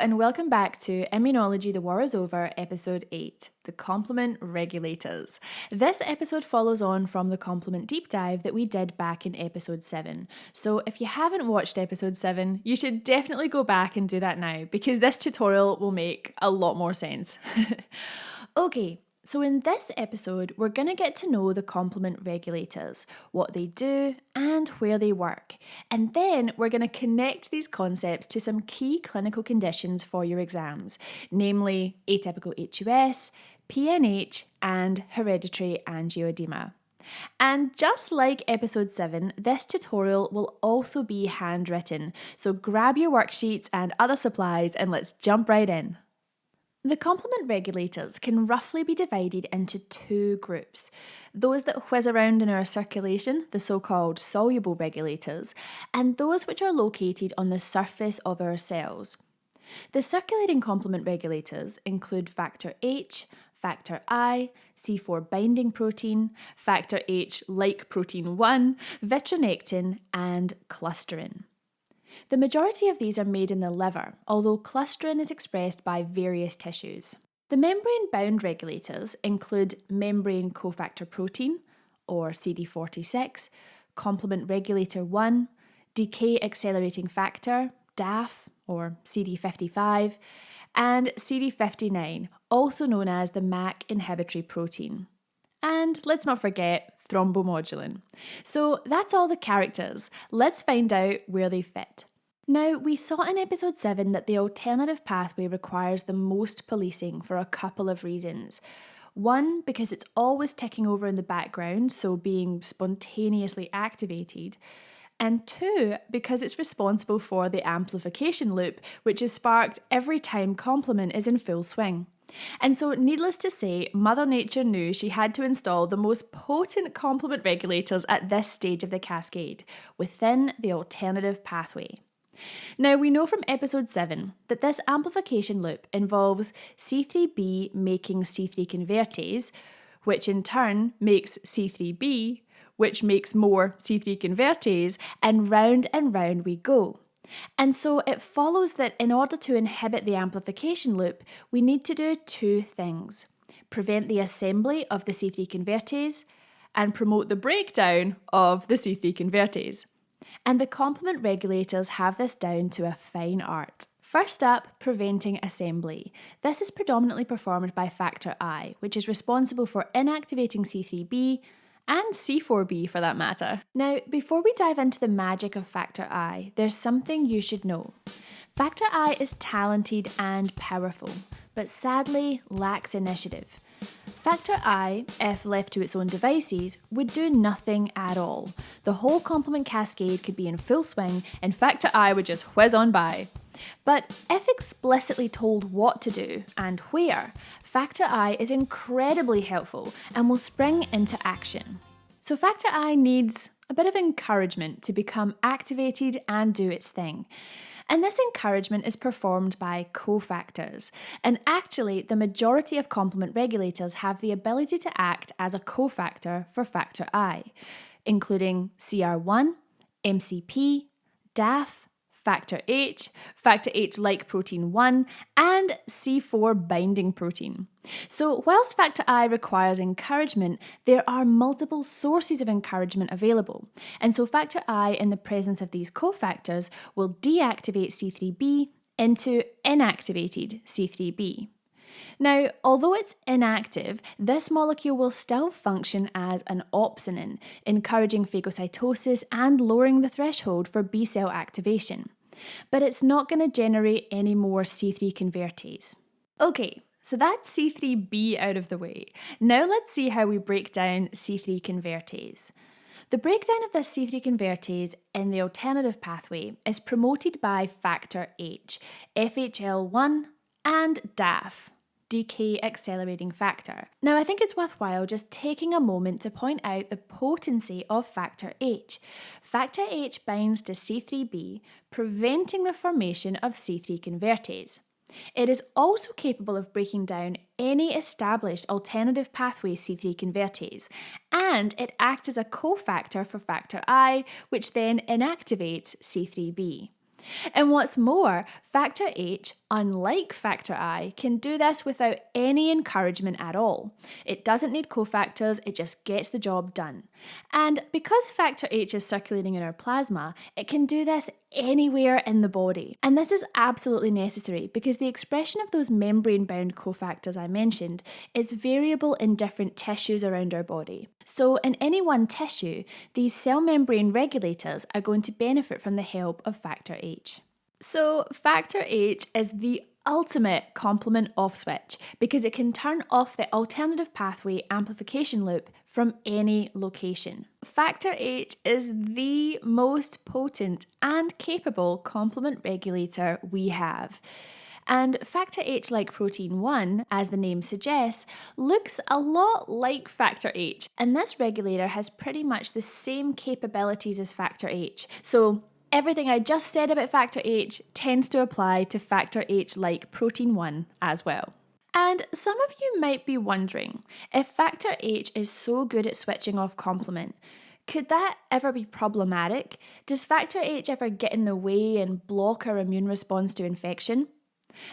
and welcome back to Immunology The War Is Over, Episode 8, The Complement Regulators. This episode follows on from the complement deep dive that we did back in Episode 7. So if you haven't watched Episode 7, you should definitely go back and do that now, because this tutorial will make a lot more sense. Okay. So in this episode, we're going to get to know the complement regulators, what they do and where they work. And then we're going to connect these concepts to some key clinical conditions for your exams, namely atypical HUS, PNH and hereditary angioedema. And just like episode 7, this tutorial will also be handwritten. So grab your worksheets and other supplies and let's jump right in. The complement regulators can roughly be divided into two groups. Those that whiz around in our circulation, the so-called soluble regulators, and those which are located on the surface of our cells. The circulating complement regulators include factor H, factor I, C4 binding protein, factor H-like protein 1, vitronectin, and clusterin. The majority of these are made in the liver, although clusterin is expressed by various tissues. The membrane-bound regulators include membrane cofactor protein, or CD46, complement regulator 1, decay accelerating factor, DAF, or CD55, and CD59, also known as the MAC inhibitory protein. And let's not forget thrombomodulin. So that's all the characters. Let's find out where they fit. Now, we saw in episode 7 that the alternative pathway requires the most policing for a couple of reasons. One, because it's always ticking over in the background, so being spontaneously activated. And two, because it's responsible for the amplification loop, which is sparked every time complement is in full swing. And so, needless to say, Mother Nature knew she had to install the most potent complement regulators at this stage of the cascade, within the alternative pathway. Now, we know from episode 7 that this amplification loop involves C3b making C3 convertase, which in turn makes C3b, which makes more C3 convertase, and round we go. And so it follows that in order to inhibit the amplification loop, we need to do two things: prevent the assembly of the C3 convertase and promote the breakdown of the C3 convertase. And the complement regulators have this down to a fine art. First up, preventing assembly. This is predominantly performed by factor I, which is responsible for inactivating C3b and C4b for that matter. Now, before we dive into the magic of factor I, there's something you should know. Factor I is talented and powerful, but sadly lacks initiative. Factor I, if left to its own devices, would do nothing at all. The whole complement cascade could be in full swing and factor I would just whiz on by. But if explicitly told what to do and where, factor I is incredibly helpful and will spring into action. So factor I needs a bit of encouragement to become activated and do its thing. And this encouragement is performed by cofactors. And actually, the majority of complement regulators have the ability to act as a cofactor for factor I, including CR1, MCP, DAF, factor H-like protein 1, and C4 binding protein. So whilst factor I requires encouragement, there are multiple sources of encouragement available. And so factor I, in the presence of these cofactors, will deactivate C3b into inactivated C3b. Now, although it's inactive, this molecule will still function as an opsonin, encouraging phagocytosis and lowering the threshold for B-cell activation. But it's not going to generate any more C3 convertase. Okay, so that's C3b out of the way. Now let's see how we break down C3 convertase. The breakdown of this C3 convertase in the alternative pathway is promoted by factor H, FHL1, and DAF, decay accelerating factor. Now, I think it's worthwhile just taking a moment to point out the potency of factor H. Factor H binds to C3b, preventing the formation of C3 convertase. It is also capable of breaking down any established alternative pathway C3 convertase, and it acts as a cofactor for factor I, which then inactivates C3b. And what's more, factor H, unlike factor I, can do this without any encouragement at all. It doesn't need cofactors, it just gets the job done. And because factor H is circulating in our plasma, it can do this anywhere in the body. And this is absolutely necessary because the expression of those membrane-bound cofactors I mentioned is variable in different tissues around our body. So in any one tissue, these cell membrane regulators are going to benefit from the help of factor H. So factor H is the ultimate complement off switch because it can turn off the alternative pathway amplification loop from any location. Factor H is the most potent and capable complement regulator we have. And factor H, like protein 1, as the name suggests, looks a lot like factor H, and this regulator has pretty much the same capabilities as factor H. So everything I just said about factor H tends to apply to factor H like protein 1 as well. And some of you might be wondering, if factor H is so good at switching off complement, could that ever be problematic? Does factor H ever get in the way and block our immune response to infection?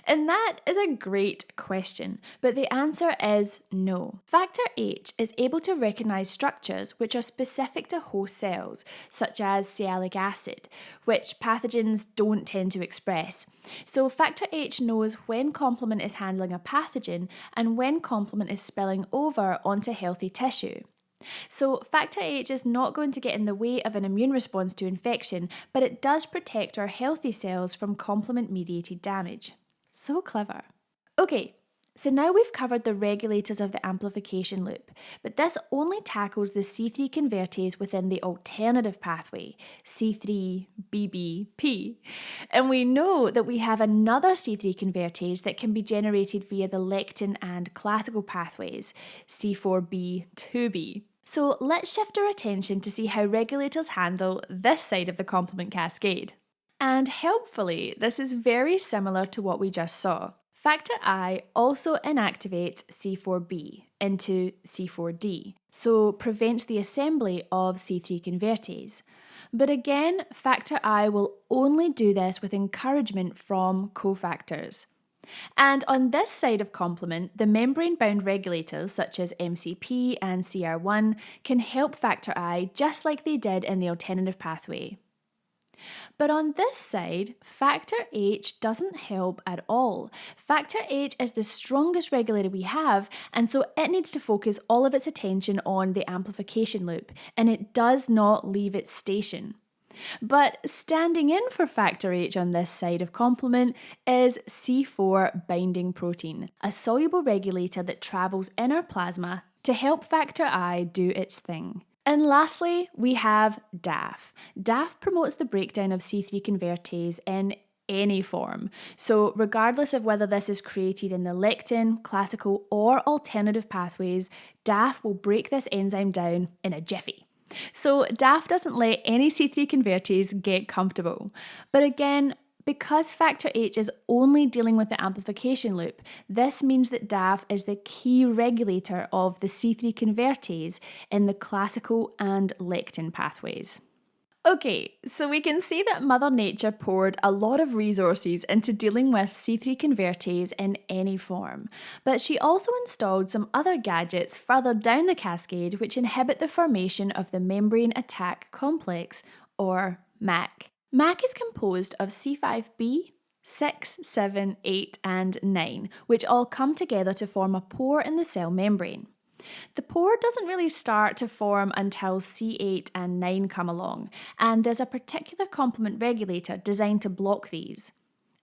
And that is a great question, but the answer is no. Factor H is able to recognize structures which are specific to host cells, such as sialic acid, which pathogens don't tend to express. So factor H knows when complement is handling a pathogen and when complement is spilling over onto healthy tissue. So factor H is not going to get in the way of an immune response to infection, but it does protect our healthy cells from complement-mediated damage. So clever. Okay, so now we've covered the regulators of the amplification loop, but this only tackles the C3 convertase within the alternative pathway, C3BBP. And we know that we have another C3 convertase that can be generated via the lectin and classical pathways, C4b2b. So let's shift our attention to see how regulators handle this side of the complement cascade. And helpfully, this is very similar to what we just saw. Factor I also inactivates C4b into C4d, so prevents the assembly of C3 convertase. But again, factor I will only do this with encouragement from cofactors. And on this side of complement, the membrane-bound regulators such as MCP and CR1 can help factor I just like they did in the alternative pathway. But on this side, factor H doesn't help at all. Factor H is the strongest regulator we have, and so it needs to focus all of its attention on the amplification loop, and it does not leave its station. But standing in for factor H on this side of complement is C4 binding protein, a soluble regulator that travels in our plasma to help factor I do its thing. And lastly, we have DAF. DAF promotes the breakdown of C3 convertase in any form. So regardless of whether this is created in the lectin, classical, or alternative pathways, DAF will break this enzyme down in a jiffy. So DAF doesn't let any C3 convertase get comfortable. But again, because factor H is only dealing with the amplification loop, this means that DAF is the key regulator of the C3 convertase in the classical and lectin pathways. Okay, so we can see that Mother Nature poured a lot of resources into dealing with C3 convertase in any form, but she also installed some other gadgets further down the cascade which inhibit the formation of the membrane attack complex, or MAC. MAC is composed of C5b, 6, 7, 8, and 9, which all come together to form a pore in the cell membrane. The pore doesn't really start to form until C8 and 9 come along, and there's a particular complement regulator designed to block these.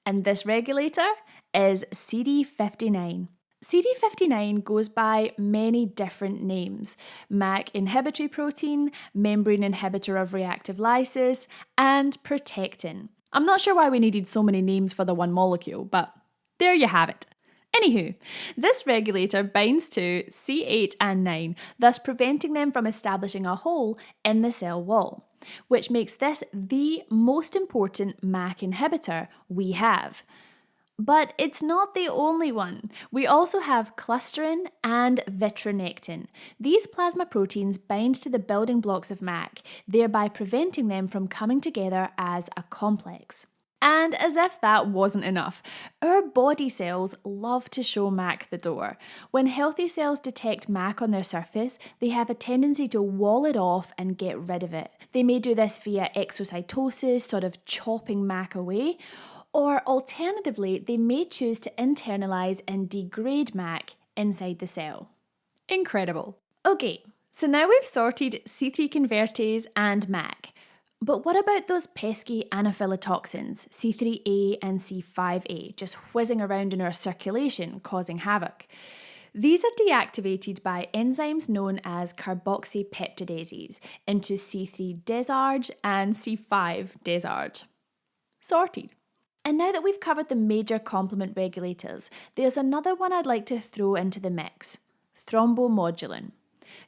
And this regulator is CD59. CD59 goes by many different names: MAC inhibitory protein, membrane inhibitor of reactive lysis, and protectin. I'm not sure why we needed so many names for the one molecule, but there you have it. Anywho, this regulator binds to C8 and 9, thus preventing them from establishing a hole in the cell wall, which makes this the most important MAC inhibitor we have. But it's not the only one. We also have clusterin and vitronectin. These plasma proteins bind to the building blocks of MAC, thereby preventing them from coming together as a complex. And as if that wasn't enough, our body cells love to show MAC the door. When healthy cells detect MAC on their surface, they have a tendency to wall it off and get rid of it. They may do this via exocytosis, sort of chopping MAC away, or alternatively, they may choose to internalize and degrade MAC inside the cell. Incredible. Okay, so now we've sorted C3 convertase and MAC. But what about those pesky anaphylatoxins, C3A and C5A, just whizzing around in our circulation, causing havoc? These are deactivated by enzymes known as carboxypeptidases into C3 desarge and C5 desarge. Sorted. And now that we've covered the major complement regulators, there's another one I'd like to throw into the mix: thrombomodulin.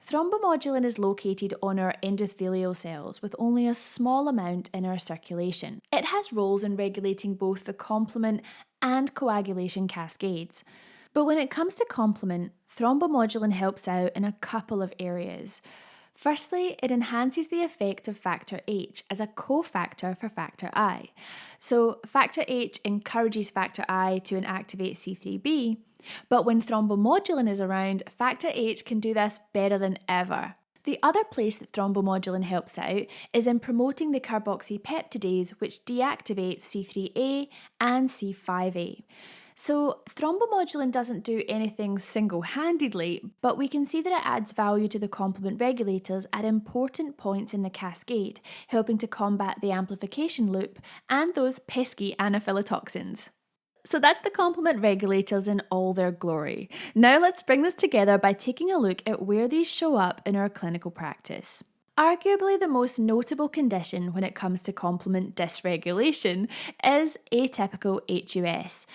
Thrombomodulin is located on our endothelial cells with only a small amount in our circulation. It has roles in regulating both the complement and coagulation cascades. But when it comes to complement, thrombomodulin helps out in a couple of areas. Firstly, it enhances the effect of factor H as a cofactor for factor I. So factor H encourages factor I to inactivate C3b, but when thrombomodulin is around, factor H can do this better than ever. The other place that thrombomodulin helps out is in promoting the carboxypeptidase, which deactivates C3a and C5a. So thrombomodulin doesn't do anything single-handedly, but we can see that it adds value to the complement regulators at important points in the cascade, helping to combat the amplification loop and those pesky anaphylatoxins. So that's the complement regulators in all their glory. Now let's bring this together by taking a look at where these show up in our clinical practice. Arguably the most notable condition when it comes to complement dysregulation is atypical HUS.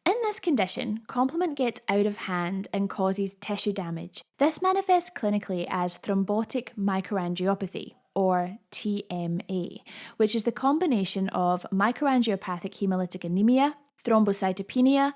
In this condition, complement gets out of hand and causes tissue damage. This manifests clinically as thrombotic microangiopathy, or TMA, which is the combination of microangiopathic hemolytic anemia, thrombocytopenia,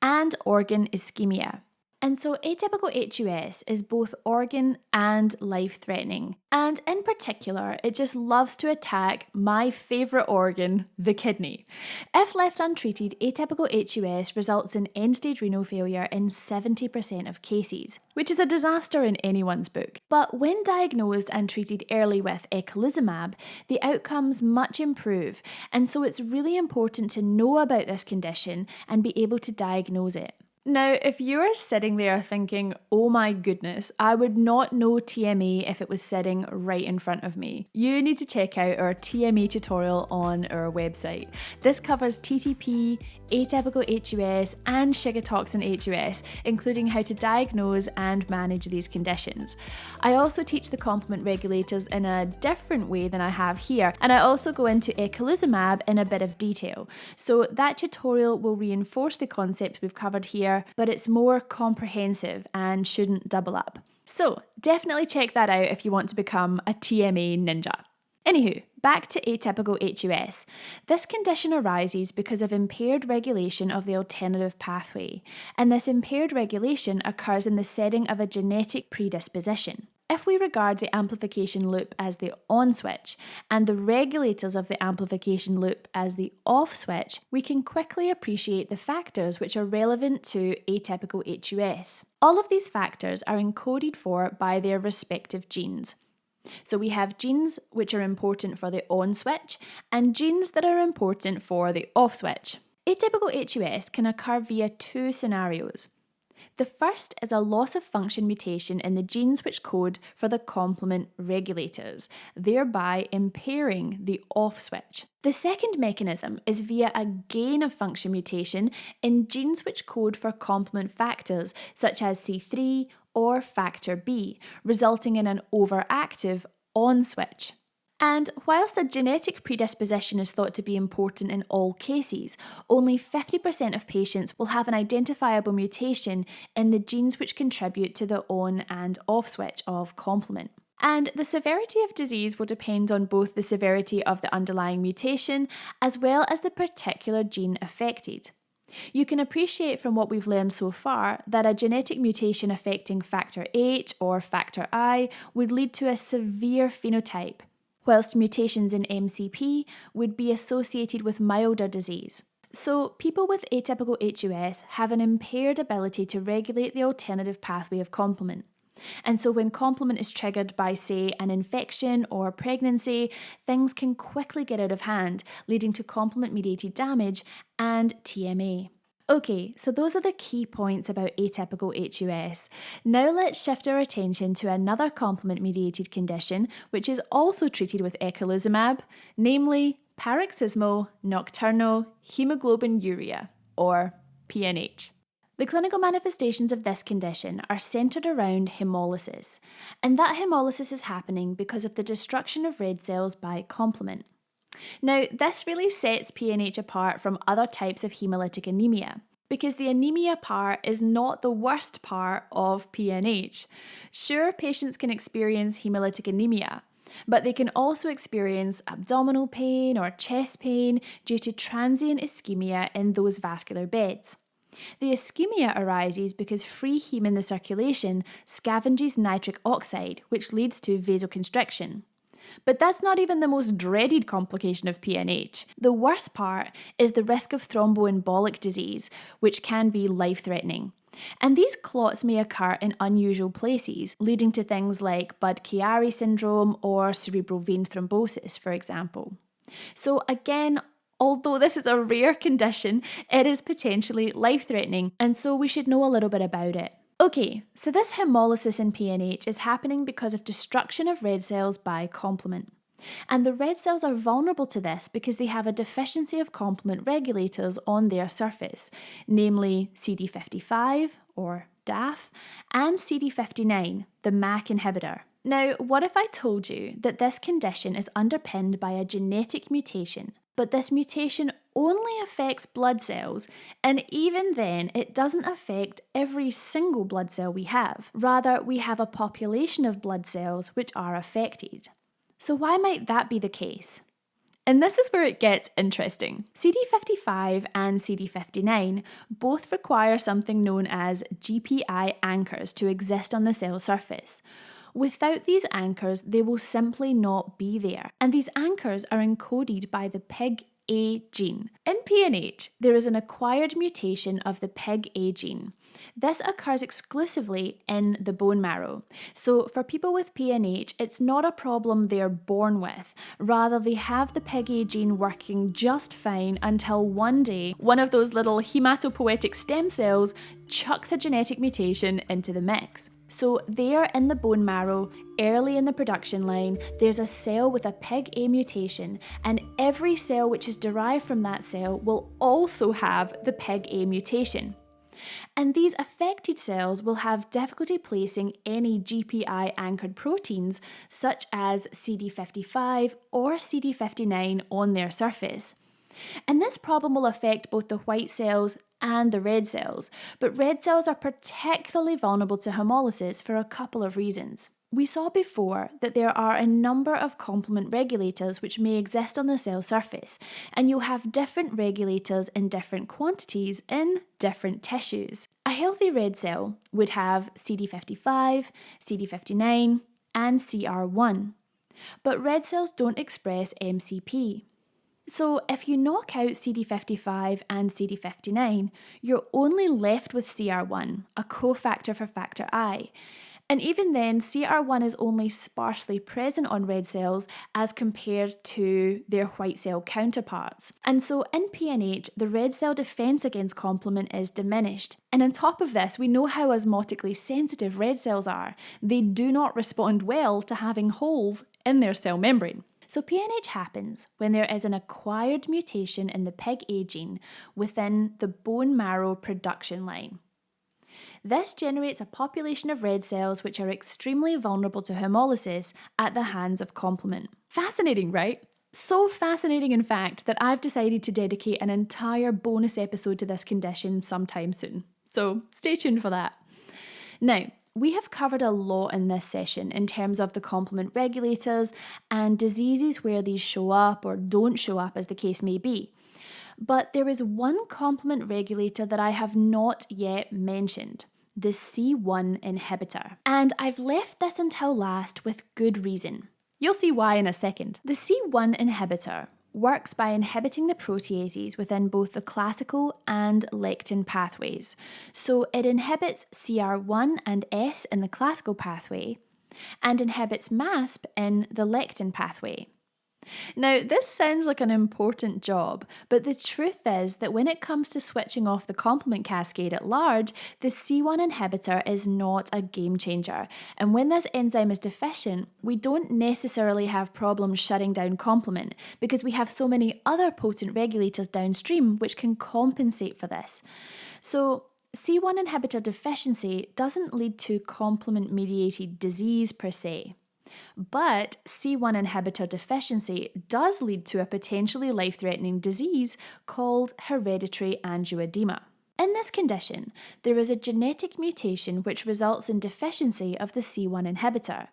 and organ ischemia. And so atypical HUS is both organ and life-threatening. And in particular, it just loves to attack my favourite organ, the kidney. If left untreated, atypical HUS results in end-stage renal failure in 70% of cases, which is a disaster in anyone's book. But when diagnosed and treated early with eculizumab, the outcomes much improve. And so it's really important to know about this condition and be able to diagnose it. Now, if you're sitting there thinking, oh my goodness, I would not know TMA if it was sitting right in front of me, you need to check out our TMA tutorial on our website. This covers TTP, atypical HUS, and Shiga-toxin HUS, including how to diagnose and manage these conditions. I also teach the complement regulators in a different way than I have here, and I also go into eculizumab in a bit of detail. So that tutorial will reinforce the concept we've covered here, but it's more comprehensive and shouldn't double up. So definitely check that out if you want to become a TMA ninja. Anywho, back to atypical HUS. This condition arises because of impaired regulation of the alternative pathway, and this impaired regulation occurs in the setting of a genetic predisposition. If we regard the amplification loop as the on switch and the regulators of the amplification loop as the off switch, we can quickly appreciate the factors which are relevant to atypical HUS. All of these factors are encoded for by their respective genes. So we have genes which are important for the on switch and genes that are important for the off switch. Atypical HUS can occur via two scenarios. The first is a loss of function mutation in the genes which code for the complement regulators, thereby impairing the off switch. The second mechanism is via a gain of function mutation in genes which code for complement factors such as C3 or factor B, resulting in an overactive on switch. And whilst a genetic predisposition is thought to be important in all cases, only 50% of patients will have an identifiable mutation in the genes which contribute to the on and off switch of complement. And the severity of disease will depend on both the severity of the underlying mutation as well as the particular gene affected. You can appreciate from what we've learned so far that a genetic mutation affecting factor H or factor I would lead to a severe phenotype. whilst mutations in MCP would be associated with milder disease. So, people with atypical HUS have an impaired ability to regulate the alternative pathway of complement. And so, when complement is triggered by, say, an infection or pregnancy, things can quickly get out of hand, leading to complement-mediated damage and TMA. Okay, so those are the key points about atypical HUS. Now let's shift our attention to another complement-mediated condition, which is also treated with eculizumab, namely paroxysmal nocturnal hemoglobinuria, or PNH. The clinical manifestations of this condition are centred around hemolysis, and that hemolysis is happening because of the destruction of red cells by complement. Now, this really sets PNH apart from other types of hemolytic anemia, because the anemia part is not the worst part of PNH. Sure, patients can experience hemolytic anemia, but they can also experience abdominal pain or chest pain due to transient ischemia in those vascular beds. The ischemia arises because free heme in the circulation scavenges nitric oxide, which leads to vasoconstriction. But that's not even the most dreaded complication of PNH. The worst part is the risk of thromboembolic disease, which can be life-threatening. And these clots may occur in unusual places, leading to things like Budd-Chiari syndrome or cerebral vein thrombosis, for example. So again, although this is a rare condition, it is potentially life-threatening, and so we should know a little bit about it. Okay, so this hemolysis in PNH is happening because of destruction of red cells by complement. And the red cells are vulnerable to this because they have a deficiency of complement regulators on their surface, namely CD55, or DAF, and CD59, the MAC inhibitor. Now, what if I told you that this condition is underpinned by a genetic mutation, but this mutation only affects blood cells, and even then it doesn't affect every single blood cell we have. Rather, we have a population of blood cells which are affected. So why might that be the case? And this is where it gets interesting. CD55 and CD59 both require something known as GPI anchors to exist on the cell surface. Without these anchors, they will simply not be there. And these anchors are encoded by the PIG-A gene. In PNH, there is an acquired mutation of the PIG-A gene. This occurs exclusively in the bone marrow. So for people with PNH, it's not a problem they're born with. Rather, they have the PIG-A gene working just fine until one day, one of those little hematopoietic stem cells chucks a genetic mutation into the mix. So there in the bone marrow, early in the production line, there's a cell with a PIG-A mutation, and every cell which is derived from that cell will also have the PIG-A mutation. And these affected cells will have difficulty placing any GPI anchored proteins such as CD55 or CD59 on their surface. And this problem will affect both the white cells and the red cells, but red cells are particularly vulnerable to hemolysis for a couple of reasons. We saw before that there are a number of complement regulators which may exist on the cell surface, and you'll have different regulators in different quantities in different tissues. A healthy red cell would have CD55, CD59, and CR1, but red cells don't express MCP. So if you knock out CD55 and CD59, you're only left with CR1, a cofactor for factor I. And even then, CR1 is only sparsely present on red cells as compared to their white cell counterparts. And so in PNH, the red cell defense against complement is diminished. And on top of this, we know how osmotically sensitive red cells are. They do not respond well to having holes in their cell membrane. So PNH happens when there is an acquired mutation in the PIG-A gene within the bone marrow production line. This generates a population of red cells which are extremely vulnerable to hemolysis at the hands of complement. Fascinating, right? So fascinating, in fact, that I've decided to dedicate an entire bonus episode to this condition sometime soon. So stay tuned for that. Now, we have covered a lot in this session in terms of the complement regulators and diseases where these show up or don't show up, as the case may be. But there is one complement regulator that I have not yet mentioned, the C1 inhibitor. And I've left this until last with good reason. You'll see why in a second. The C1 inhibitor works by inhibiting the proteases within both the classical and lectin pathways. So it inhibits CR1 and S in the classical pathway and inhibits MASP in the lectin pathway. Now, this sounds like an important job, but the truth is that when it comes to switching off the complement cascade at large, the C1 inhibitor is not a game changer. And when this enzyme is deficient, we don't necessarily have problems shutting down complement because we have so many other potent regulators downstream which can compensate for this. So, C1 inhibitor deficiency doesn't lead to complement-mediated disease per se. But C1 inhibitor deficiency does lead to a potentially life-threatening disease called hereditary angioedema. In this condition, there is a genetic mutation which results in deficiency of the C1 inhibitor.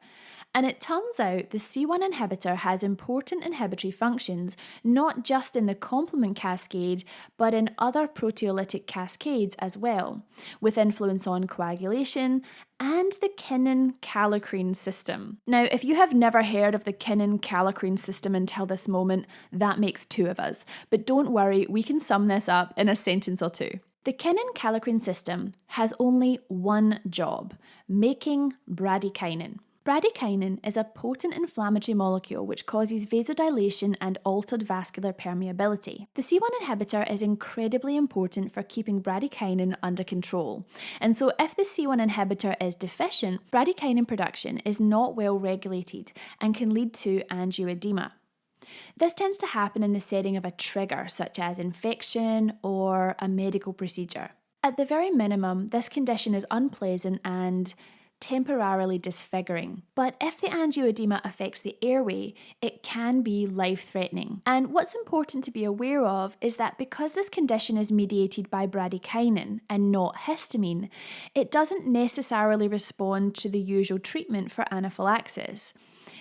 And it turns out the C1 inhibitor has important inhibitory functions not just in the complement cascade, but in other proteolytic cascades as well, with influence on coagulation and the kinin-kallikrein system. Now, if you have never heard of the kinin-kallikrein system until this moment, that makes two of us. But don't worry, we can sum this up in a sentence or two. The kinin-kallikrein system has only one job: making bradykinin. Bradykinin is a potent inflammatory molecule which causes vasodilation and altered vascular permeability. The C1 inhibitor is incredibly important for keeping bradykinin under control. And so if the C1 inhibitor is deficient, bradykinin production is not well regulated and can lead to angioedema. This tends to happen in the setting of a trigger, such as infection or a medical procedure. At the very minimum, this condition is unpleasant and temporarily disfiguring. But if the angioedema affects the airway, it can be life-threatening. And what's important to be aware of is that because this condition is mediated by bradykinin and not histamine, it doesn't necessarily respond to the usual treatment for anaphylaxis.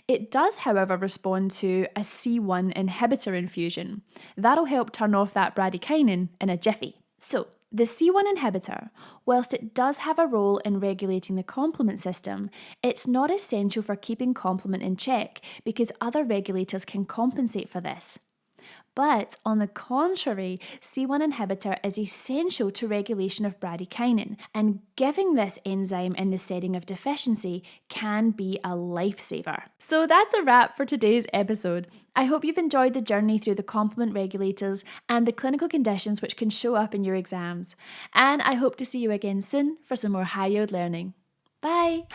It does, however, respond to a C1 inhibitor infusion. That'll help turn off that bradykinin in a jiffy. So, the C1 inhibitor, whilst it does have a role in regulating the complement system, it's not essential for keeping complement in check because other regulators can compensate for this. But on the contrary, C1 inhibitor is essential to regulation of bradykinin, and giving this enzyme in the setting of deficiency can be a lifesaver. So that's a wrap for today's episode. I hope you've enjoyed the journey through the complement regulators and the clinical conditions which can show up in your exams. And I hope to see you again soon for some more high yield learning. Bye!